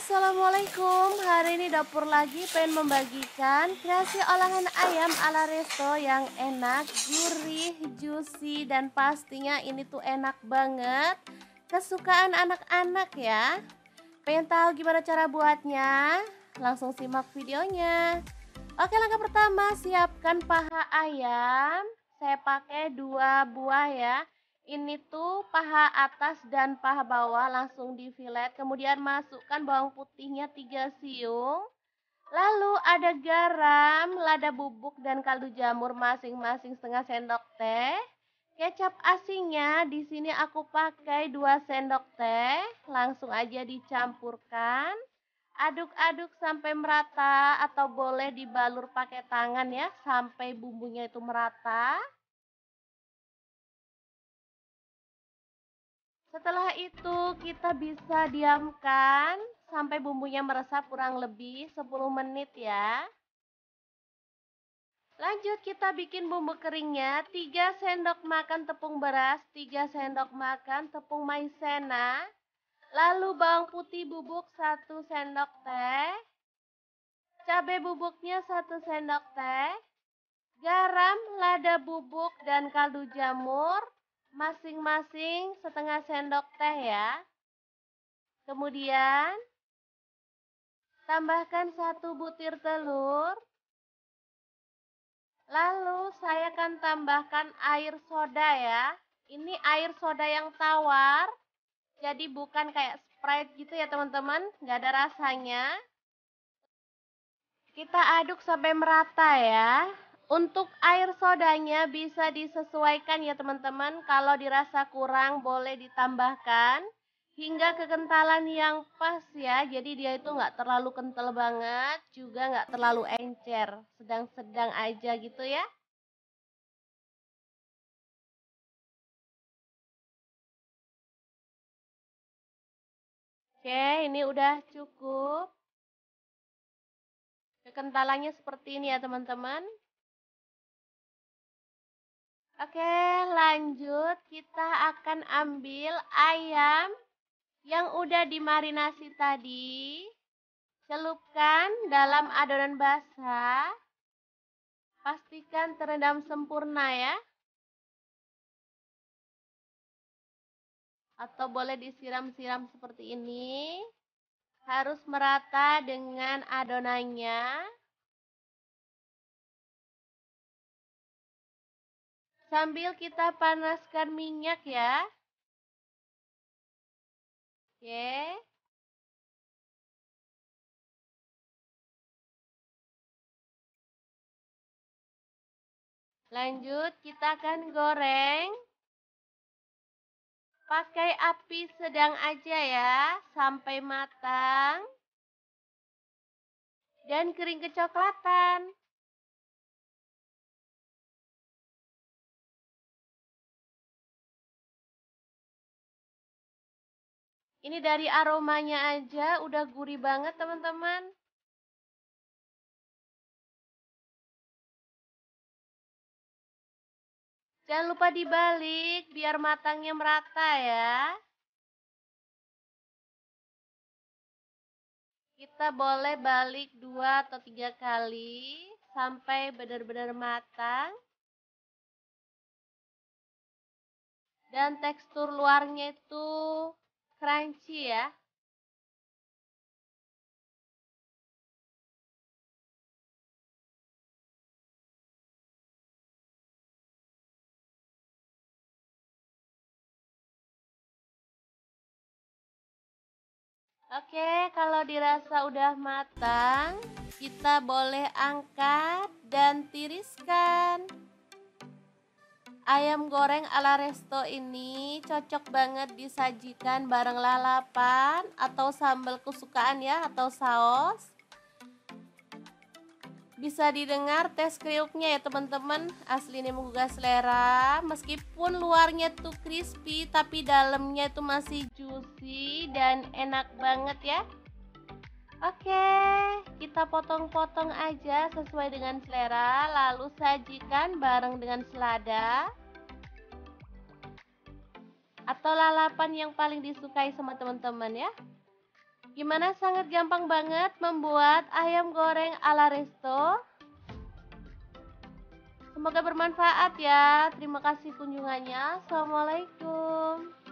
Assalamualaikum. Hari ini dapur lagi pengen membagikan kreasi olahan ayam ala resto yang enak, gurih, juicy, dan pastinya ini tuh enak banget. Kesukaan anak-anak ya. Pengen tahu gimana cara buatnya? Langsung simak videonya. Oke, langkah pertama siapkan paha ayam. Saya pakai 2 buah ya. Ini tuh paha atas dan paha bawah langsung di filet. Kemudian masukkan bawang putihnya 3 siung. Lalu ada garam, lada bubuk dan kaldu jamur masing-masing setengah sendok teh. Kecap asinnya di sini aku pakai 2 sendok teh. Langsung aja dicampurkan. Aduk-aduk sampai merata atau boleh dibalur pakai tangan ya sampai bumbunya itu merata. Setelah itu kita bisa diamkan sampai bumbunya meresap kurang lebih 10 menit ya. Lanjut kita bikin bumbu keringnya. 3 sendok makan tepung beras, 3 sendok makan tepung maizena. Lalu bawang putih bubuk 1 sendok teh. Cabai bubuknya 1 sendok teh. Garam, lada bubuk, dan kaldu jamur masing-masing setengah sendok teh ya. Kemudian tambahkan 1 butir telur. Lalu saya akan tambahkan air soda ya. Ini air soda yang tawar. Jadi bukan kayak Sprite gitu ya teman-teman. Nggak ada rasanya. Kita aduk sampai merata ya. Untuk air sodanya bisa disesuaikan ya teman-teman. Kalau dirasa kurang boleh ditambahkan. Hingga kekentalan yang pas ya. Jadi dia itu nggak terlalu kental banget. Juga nggak terlalu encer. Sedang-sedang aja gitu ya. Oke, ini udah cukup. Kekentalannya seperti ini ya teman-teman. Oke, lanjut kita akan ambil ayam yang udah dimarinasi tadi. Celupkan dalam adonan basah. Pastikan terendam sempurna ya. Atau boleh disiram-siram seperti ini. Harus merata dengan adonannya. Sambil kita panaskan minyak ya. Oke. Lanjut kita akan goreng. Pakai api sedang aja ya, sampai matang. Dan kering kecoklatan. Ini dari aromanya aja udah gurih banget teman-teman. Jangan lupa dibalik biar matangnya merata ya. Kita boleh balik 2 atau 3 kali sampai benar-benar matang. Dan tekstur luarnya itu crunchy ya. Oke, kalau dirasa udah matang, kita boleh angkat dan tiriskan. Ayam goreng ala resto ini cocok banget disajikan bareng lalapan atau sambal kesukaan ya, atau saus. Bisa didengar tes kriuknya ya teman-teman, asli ini menggugah selera. Meskipun luarnya tuh crispy tapi dalamnya itu masih juicy dan enak banget ya. Oke, kita potong-potong aja sesuai dengan selera, lalu sajikan bareng dengan selada atau lalapan yang paling disukai sama teman-teman ya. Gimana, sangat gampang banget membuat ayam goreng ala Resto? Semoga bermanfaat ya. Terima kasih kunjungannya. Assalamualaikum.